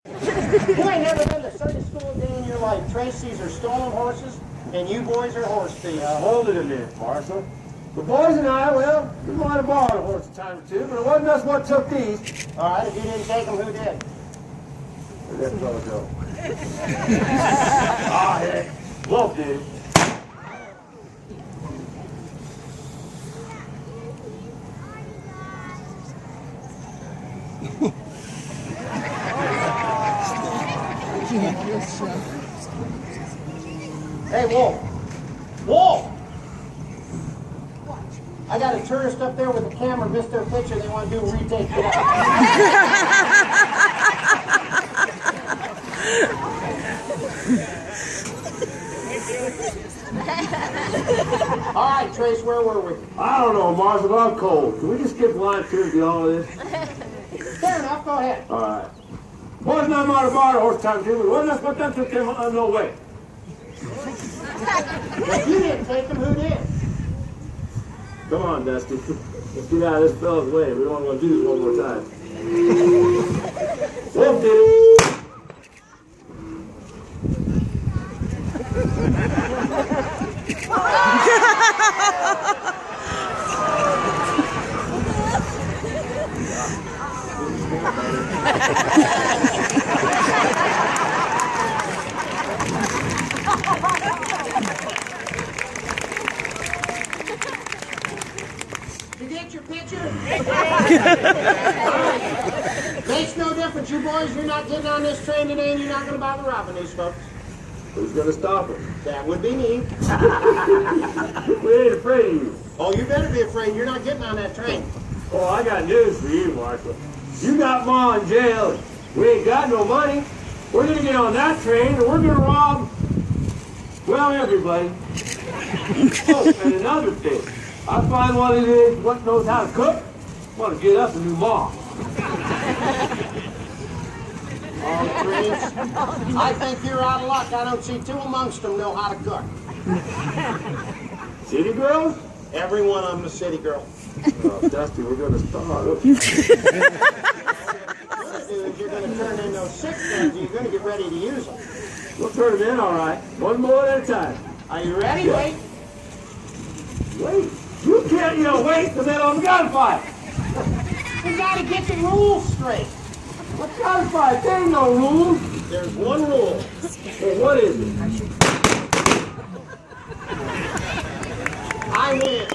You ain't never been to Sunday school a day in your life. Tracy's are stolen horses, and you boys are horse thieves. Hold it a minute, Marshal. The boys and I, well, we might have borrowed a horse a time or two, but it wasn't us what took these. All right, if you didn't take them, who did? Where'd that fellow go? Ah, heck. Wolf did. Hey, Wolf. Wolf! I got a tourist up there with a camera, missed their picture. They want to do a retake. All right, Trace, where were we? I don't know, Marshal, but I'm cold. Can we just skip line 2 and get all of this? Fair enough, go ahead. All right. Boys and I might have borrowed a horse a time or two, but it wasn't us what them took them no way. If you didn't take them, who did? Come on, Dusty. Let's get out of this fellow's way. We don't want to do this one more time. Wolf did it. You get your picture? Makes no difference. You boys, you're not getting on this train today, and you're not going to bother robbing these folks. Who's going to stop him? That would be me. We ain't afraid of you. Oh, you better be afraid. You're not getting on that train. Oh, I got news for you, Marshal. You got Ma in jail, and we ain't got no money. We're going to get on that train, and we're going to rob, well, everybody. Oh, and another thing. I find one of these what knows how to cook. Want to get us a new Ma. Oh, Trace, I think you're out of luck. I don't see two amongst them know how to cook. City girls? Every one of them a city girl. Oh, Dusty, we're going to starve. What you're going to do is you're going to turn in those 6 guns, and you're going to get ready to use them. We'll turn them in, all right. One more at a time. Are you ready? Yeah. Wait. Wait. You can't, wait till that on gunfight. We got to get the rules straight. What gunfight? There ain't no rules. There's one rule. Well, what is it? I win.